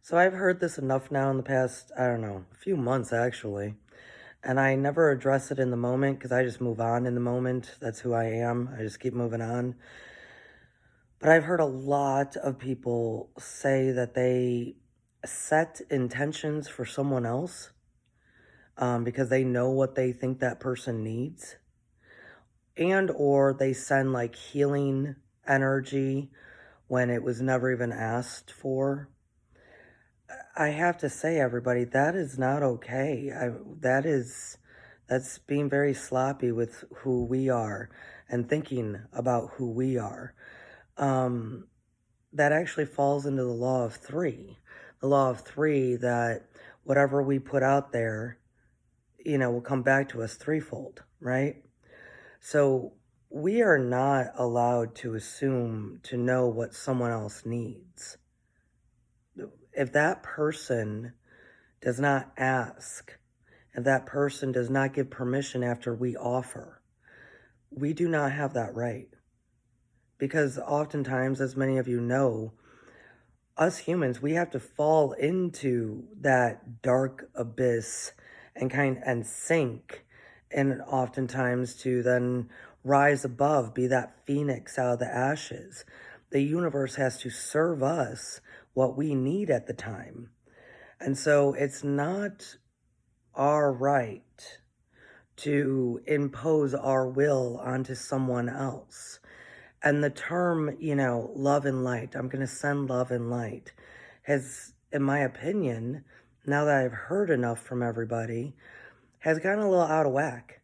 So I've heard this enough now in the past, I don't know, a few months actually. And I never address it in the moment because I just move on in the moment. That's who I am. I just keep moving on. But I've heard a lot of people say that they set intentions for someone else because they know what they think that person needs. And or they send like healing energy when it was never even asked for. I have to say, everybody, that is not okay. That's being very sloppy with who we are and thinking about who we are. Um, that actually falls into the law of three. The law of three that whatever we put out there, will come back to us threefold, right? So we are not allowed to assume to know what someone else needs. If that person does not ask, if that person does not give permission after we offer, we do not have that right. Because oftentimes, as many of you know, us humans, we have to fall into that dark abyss and sink, and oftentimes to then rise above, be that phoenix out of the ashes. The universe has to serve us what we need at the time. And so it's not our right to impose our will onto someone else. And the term, love and light, I'm going to send love and light, has, in my opinion, now that I've heard enough from everybody, has gotten a little out of whack.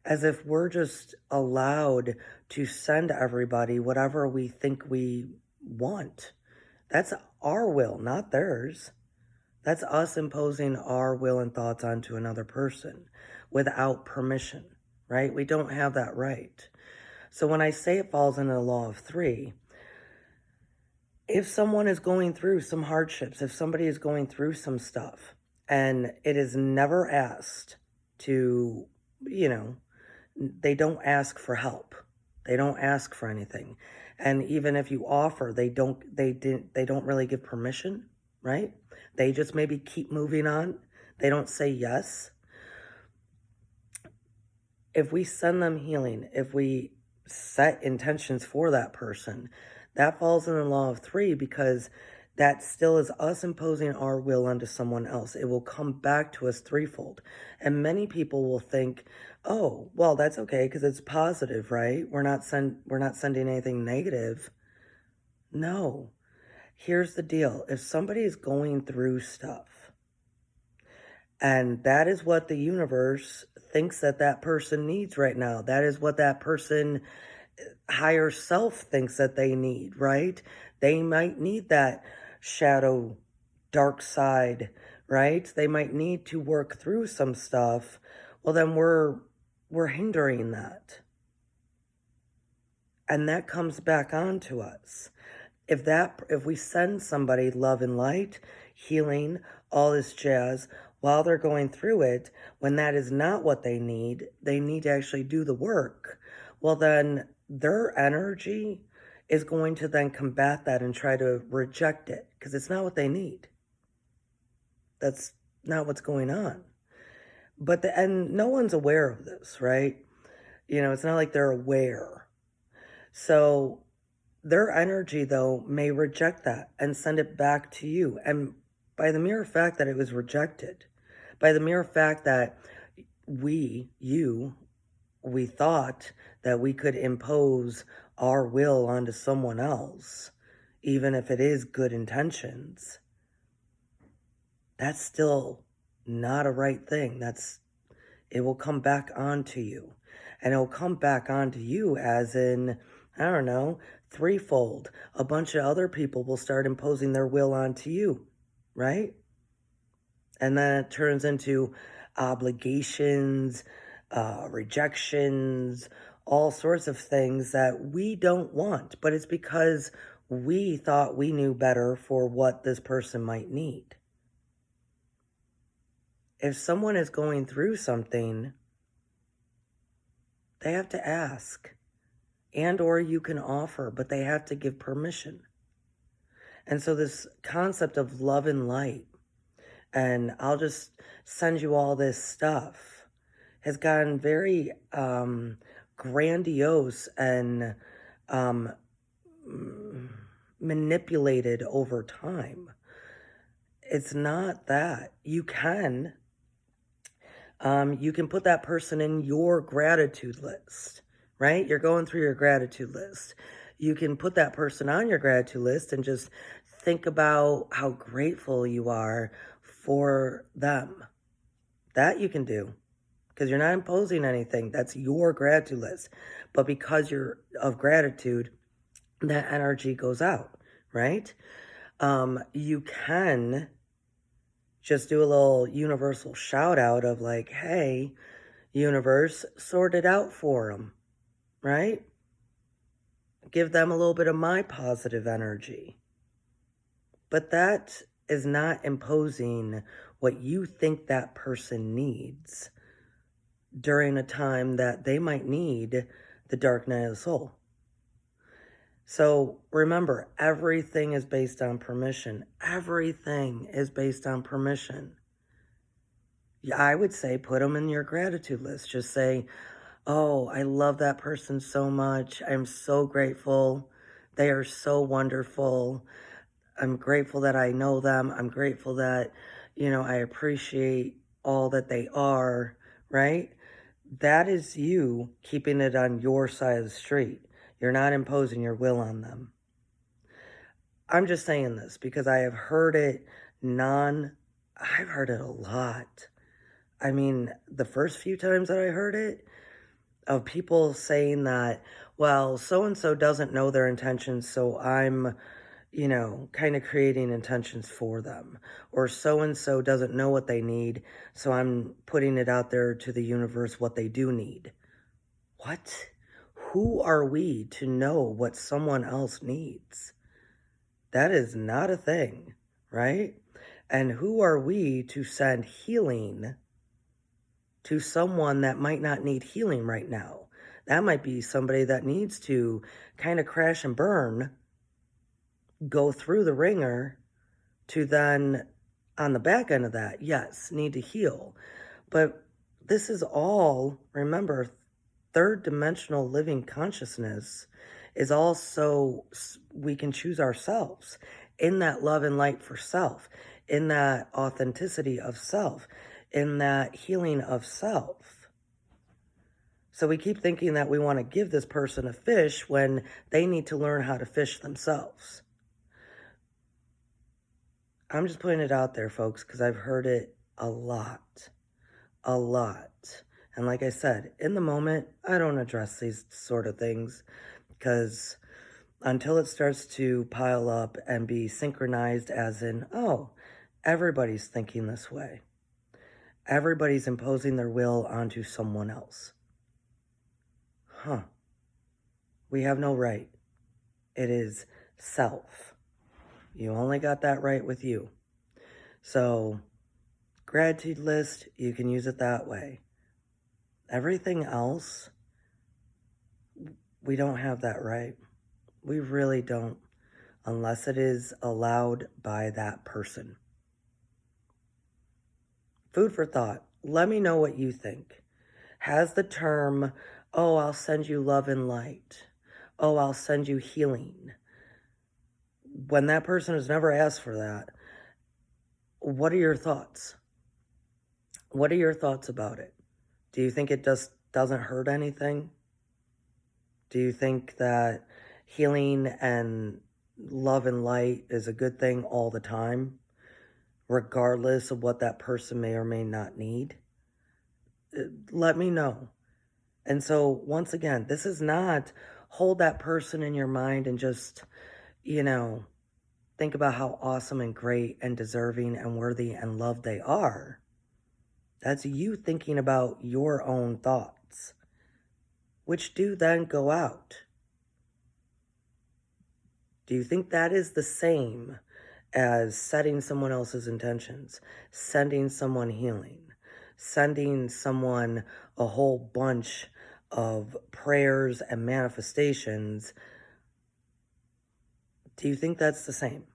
As if we're just allowed to send everybody whatever we think we want. That's our will, not theirs. That's us imposing our will and thoughts onto another person without permission, right? We don't have that right. So when I say it falls into the law of three, if someone is going through some hardships, if somebody is going through some stuff, and it is never asked to, they don't ask for help. They don't ask for anything. And even if you offer, they don't really give permission, right? They just maybe keep moving on. They don't say yes. If we send them healing, if we set intentions for that person, that falls in the law of three because that still is us imposing our will onto someone else. It will come back to us threefold. And many people will think, oh, well, that's okay because it's positive, right? We're not sending anything negative. No. Here's the deal. If somebody is going through stuff, and that is what the universe thinks that that person needs right now. That is what that person higher self thinks that they need, right? They might need that shadow, dark side, right? They might need to work through some stuff. Well, then we're hindering that. And that comes back on to us. If we send somebody love and light, healing, all this jazz while they're going through it, when that is not what they need to actually do the work. Well, then their energy is going to then combat that and try to reject it because it's not what they need. That's not what's going on. And no one's aware of this, right? It's not like they're aware. So their energy, though, may reject that and send it back to you. And by the mere fact that it was rejected, by the mere fact that we thought that we could impose our will onto someone else, even if it is good intentions, that's still not a right thing. It will come back onto you. And it will come back onto you as in, I don't know, threefold. A bunch of other people will start imposing their will onto you, right? And then it turns into obligations, rejections, all sorts of things that we don't want. But it's because we thought we knew better for what this person might need. If someone is going through something, they have to ask. And or you can offer, but they have to give permission. And so this concept of love and light, and I'll just send you all this stuff, has gotten very grandiose and um, mm, manipulated over time. It's not that. You can put that person in your gratitude list, right? You're going through your gratitude list. You can put that person on your gratitude list and just think about how grateful you are for them. That you can do because you're not imposing anything. That's your gratitude list. But because you're of gratitude, that energy goes out, right? You can just do a little universal shout out of like, hey, universe, sort it out for them, right? Give them a little bit of my positive energy. But that is not imposing what you think that person needs during a time that they might need the dark night of the soul. So remember, everything is based on permission. Everything is based on permission. Yeah, I would say put them in your gratitude list. Just say, oh, I love that person so much. I'm so grateful. They are so wonderful. I'm grateful that I know them. I'm grateful that, I appreciate all that they are, right? That is you keeping it on your side of the street. You're not imposing your will on them. I'm just saying this because I have heard it I've heard it a lot. I mean, the first few times that I heard it, of people saying that, well, so and so doesn't know their intentions, so I'm, kind of creating intentions for them. Or so and so doesn't know what they need, so I'm putting it out there to the universe what they do need. What? Who are we to know what someone else needs? That is not a thing, right? And who are we to send healing to someone that might not need healing right now? That might be somebody that needs to kind of crash and burn, go through the ringer to then, on the back end of that, yes, need to heal. But this is all, remember, third dimensional living consciousness is also, we can choose ourselves in that love and light for self, in that authenticity of self, in that healing of self. So we keep thinking that we want to give this person a fish when they need to learn how to fish themselves. I'm just putting it out there, folks, because I've heard it a lot. A lot. And like I said, in the moment, I don't address these sort of things because until it starts to pile up and be synchronized as in, oh, everybody's thinking this way. Everybody's imposing their will onto someone else. Huh. We have no right. It is self. You only got that right with you. So, gratitude list, you can use it that way. Everything else, we don't have that right. We really don't, unless it is allowed by that person. Food for thought. Let me know what you think. Has the term, oh, I'll send you love and light, oh, I'll send you healing, when that person has never asked for that, what are your thoughts? What are your thoughts about it? Do you think it just doesn't hurt anything? Do you think that healing and love and light is a good thing all the time, regardless of what that person may or may not need? Let me know. And so, once again, this is not hold that person in your mind and just, think about how awesome and great and deserving and worthy and loved they are. That's you thinking about your own thoughts, which do then go out. Do you think that is the same as setting someone else's intentions, sending someone healing, sending someone a whole bunch of prayers and manifestations? Do you think that's the same?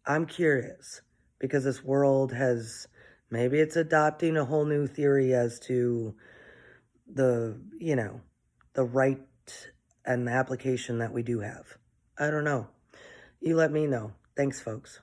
I'm curious because this world has, maybe it's adopting a whole new theory as to the right and the application that we do have. I don't know. You let me know. Thanks, folks.